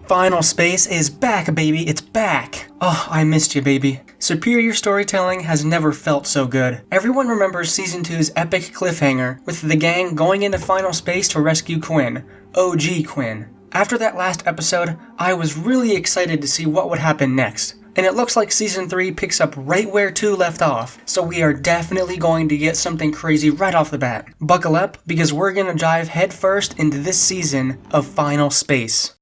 Final Space is back, baby. It's back. Oh, I missed you, baby. Superior storytelling has never felt so good. Everyone remembers Season 2's epic cliffhanger with the gang going into Final Space to rescue Quinn. OG Quinn. After that last episode, I was really excited to see what would happen next. And it looks like Season 3 picks up right where 2 left off, so we are definitely going to get something crazy right off the bat. Buckle up, because we're gonna dive headfirst into this season of Final Space.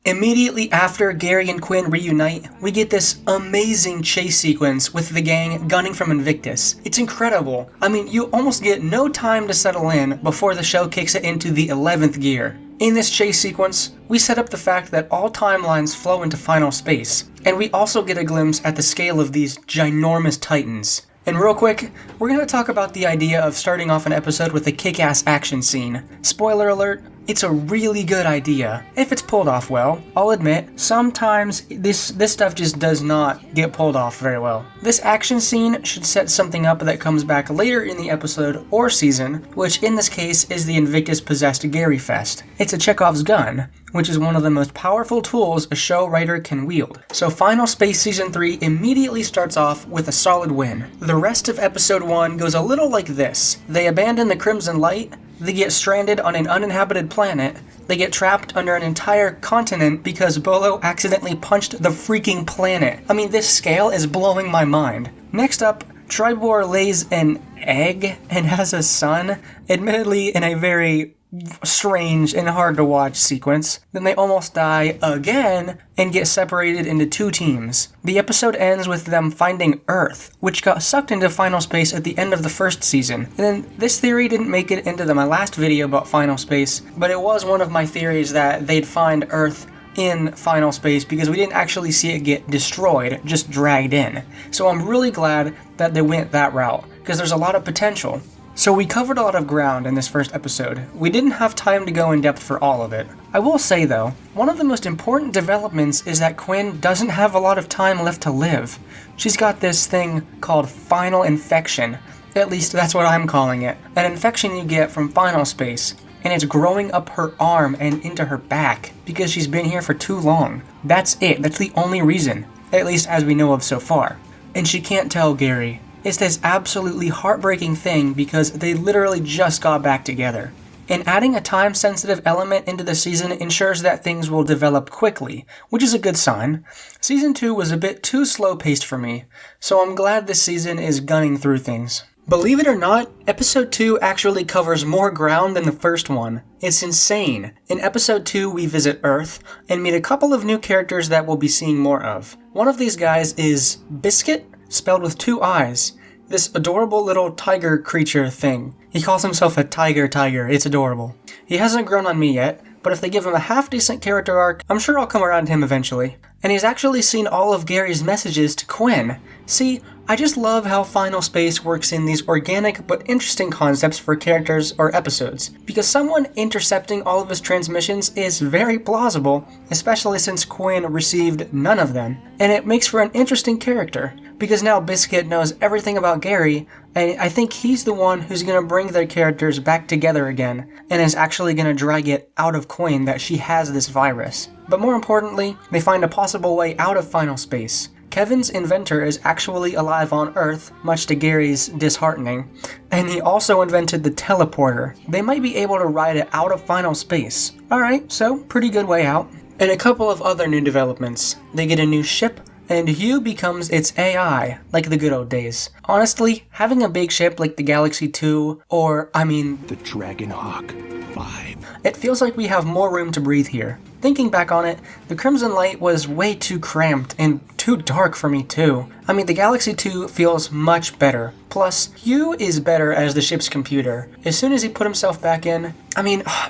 Immediately after Gary and Quinn reunite, we get this amazing chase sequence with the gang gunning from Invictus. It's incredible. I mean, you almost get no time to settle in before the show kicks it into the 11th gear. In this chase sequence, we set up the fact that all timelines flow into Final Space, and we also get a glimpse at the scale of these ginormous titans. And real quick, we're going to talk about the idea of starting off an episode with a kick-ass action scene. Spoiler alert, it's a really good idea, if it's pulled off well. I'll admit, sometimes this stuff just does not get pulled off very well. This action scene should set something up that comes back later in the episode or season, which in this case is the Invictus-possessed Gary Fest. It's a Chekhov's gun, which is one of the most powerful tools a show writer can wield. So Final Space Season 3 immediately starts off with a solid win. The rest of Episode 1 goes a little like this. They abandon the Crimson Light, they get stranded on an uninhabited planet, they get trapped under an entire continent because Bolo accidentally punched the freaking planet. I mean, this scale is blowing my mind. Next up, Tribor lays an egg and has a son, admittedly in a very strange and hard to watch sequence. Then they almost die again and get separated into 2 teams. The episode ends with them finding Earth, which got sucked into Final Space at the end of the first season. And then this theory didn't make it into my last video about Final Space, but it was one of my theories that they'd find Earth in Final Space because we didn't actually see it get destroyed, just dragged in. So I'm really glad that they went that route, because there's a lot of potential. So we covered a lot of ground in this first episode. We didn't have time to go in depth for all of it. I will say though, one of the most important developments is that Quinn doesn't have a lot of time left to live. She's got this thing called Final Infection. At least that's what I'm calling it. An infection you get from Final Space, and it's growing up her arm and into her back because she's been here for too long. That's it. That's the only reason, at least as we know of so far. And she can't tell Gary. It's this absolutely heartbreaking thing because they literally just got back together. And adding a time-sensitive element into the season ensures that things will develop quickly, which is a good sign. Season 2 was a bit too slow-paced for me, so I'm glad this season is gunning through things. Believe it or not, Episode 2 actually covers more ground than the first one. It's insane. In Episode 2, we visit Earth and meet a couple of new characters that we'll be seeing more of. One of these guys is Biscuit, spelled with 2 I's. This adorable little tiger creature thing. He calls himself a tiger. It's adorable. He hasn't grown on me yet, but if they give him a half-decent character arc, I'm sure I'll come around to him eventually. And he's actually seen all of Gary's messages to Quinn. See, I just love how Final Space works in these organic but interesting concepts for characters or episodes, because someone intercepting all of his transmissions is very plausible, especially since Quinn received none of them. And it makes for an interesting character, because now Biscuit knows everything about Gary, and I think he's the one who's going to bring their characters back together again, and is actually going to drag it out of Quinn that she has this virus. But more importantly, they find a possible way out of Final Space. Kevin's inventor is actually alive on Earth, much to Gary's disheartening, and he also invented the teleporter. They might be able to ride it out of Final Space. Alright, so pretty good way out. And a couple of other new developments. They get a new ship, and Hugh becomes its AI, like the good old days. Honestly, having a big ship like the Galaxy 2, or, the Dragonhawk 5. It feels like we have more room to breathe here. Thinking back on it, the Crimson Light was way too cramped and too dark for me too. The Galaxy 2 feels much better. Plus, Hugh is better as the ship's computer. As soon as he put himself back in,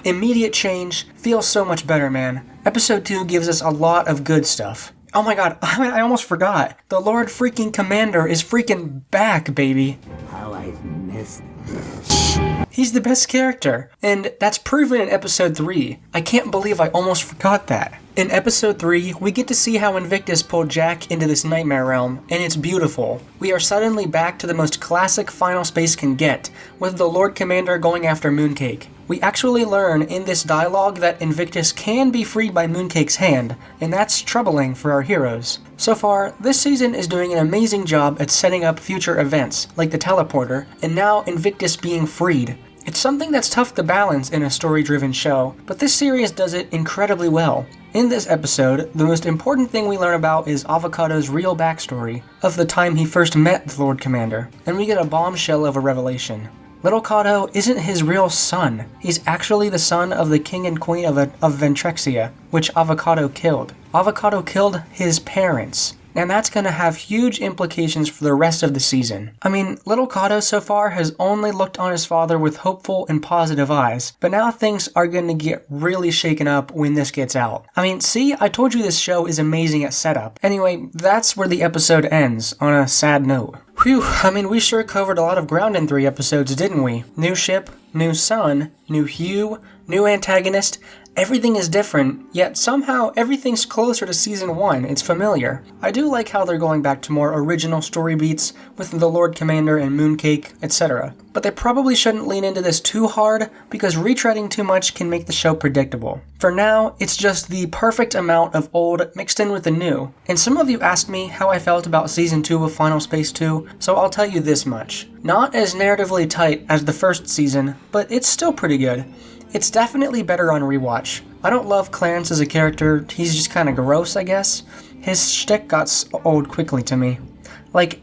immediate change feels so much better, man. Episode 2 gives us a lot of good stuff. Oh my god, I almost forgot. The Lord freaking Commander is freaking back, baby. How I've missed this. He's the best character, and that's proven in Episode 3. I can't believe I almost forgot that. In Episode 3, we get to see how Invictus pulled Jack into this nightmare realm, and it's beautiful. We are suddenly back to the most classic Final Space can get, with the Lord Commander going after Mooncake. We actually learn in this dialogue that Invictus can be freed by Mooncake's hand, and that's troubling for our heroes. So far, this season is doing an amazing job at setting up future events, like the teleporter, and now Invictus being freed. It's something that's tough to balance in a story-driven show, but this series does it incredibly well. In this episode, the most important thing we learn about is Avocado's real backstory of the time he first met the Lord Commander, and we get a bombshell of a revelation. Little Cato isn't his real son. He's actually the son of the king and queen of Ventrexia, which Avocado killed. Avocado killed his parents. And that's going to have huge implications for the rest of the season. I mean, little Cato so far has only looked on his father with hopeful and positive eyes, but now things are going to get really shaken up when this gets out. I mean, see, I told you this show is amazing at setup. Anyway, that's where the episode ends, on a sad note. Whew, I mean, we sure covered a lot of ground in 3 episodes, didn't we? New ship, new sun, new hue, new antagonist. Everything is different, yet somehow everything's closer to Season 1, it's familiar. I do like how they're going back to more original story beats with the Lord Commander and Mooncake, etc. But they probably shouldn't lean into this too hard, because retreading too much can make the show predictable. For now, it's just the perfect amount of old mixed in with the new. And some of you asked me how I felt about Season 2 of Final Space 2, so I'll tell you this much. Not as narratively tight as the first season, but it's still pretty good. It's definitely better on rewatch. I don't love Clarence as a character, he's just kinda gross, I guess. His shtick got old quickly to me. Like,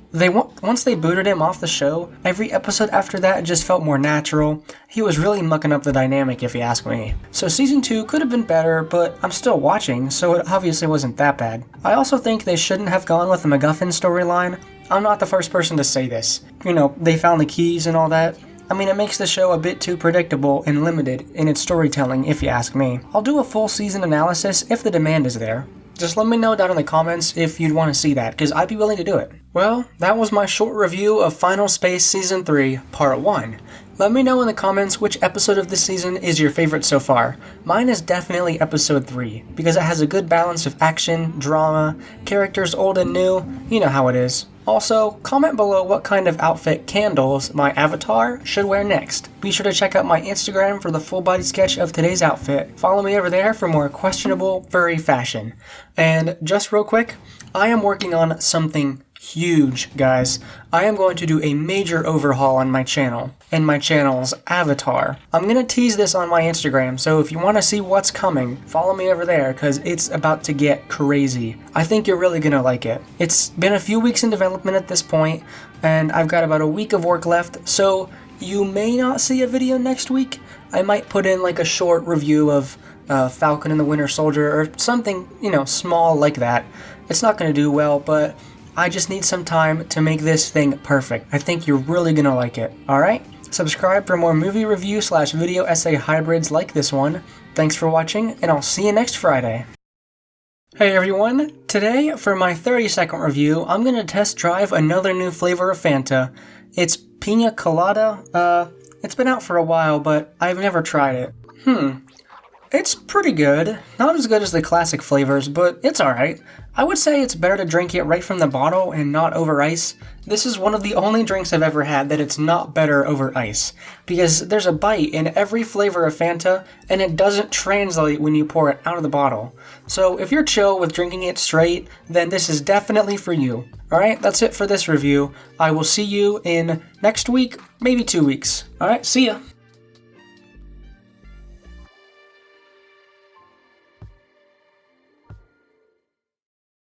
once they booted him off the show, every episode after that just felt more natural. He was really mucking up the dynamic, if you ask me. So Season 2 could have been better, but I'm still watching, so it obviously wasn't that bad. I also think they shouldn't have gone with the MacGuffin storyline. I'm not the first person to say this. You know, they found the keys and all that. I mean, it makes the show a bit too predictable and limited in its storytelling, if you ask me. I'll do a full season analysis if the demand is there. Just let me know down in the comments if you'd want to see that, because I'd be willing to do it. Well, that was my short review of Final Space Season 3, Part 1. Let me know in the comments which episode of this season is your favorite so far. Mine is definitely Episode 3, because it has a good balance of action, drama, characters old and new, you know how it is. Also, comment below what kind of outfit candles my avatar should wear next. Be sure to check out my Instagram for the full body sketch of today's outfit. Follow me over there for more questionable furry fashion. And just real quick, I am working on something huge, guys. I am going to do a major overhaul on my channel and my channel's avatar. I'm going to tease this on my Instagram, so if you want to see what's coming, follow me over there because it's about to get crazy. I think you're really going to like it. It's been a few weeks in development at this point, and I've got about a week of work left, so you may not see a video next week. I might put in like a short review of Falcon and the Winter Soldier or something, you know, small like that. It's not going to do well, but I just need some time to make this thing perfect. I think you're really gonna like it, alright? Subscribe for more movie review / video essay hybrids like this one. Thanks for watching, and I'll see you next Friday. Hey everyone, today for my 30-second review, I'm gonna test drive another new flavor of Fanta. It's Pina Colada. It's been out for a while, but I've never tried it. It's pretty good. Not as good as the classic flavors, but it's alright. I would say it's better to drink it right from the bottle and not over ice. This is one of the only drinks I've ever had that it's not better over ice, because there's a bite in every flavor of Fanta, and it doesn't translate when you pour it out of the bottle. So if you're chill with drinking it straight, then this is definitely for you. Alright, that's it for this review. I will see you in next week, maybe 2 weeks. Alright, see ya!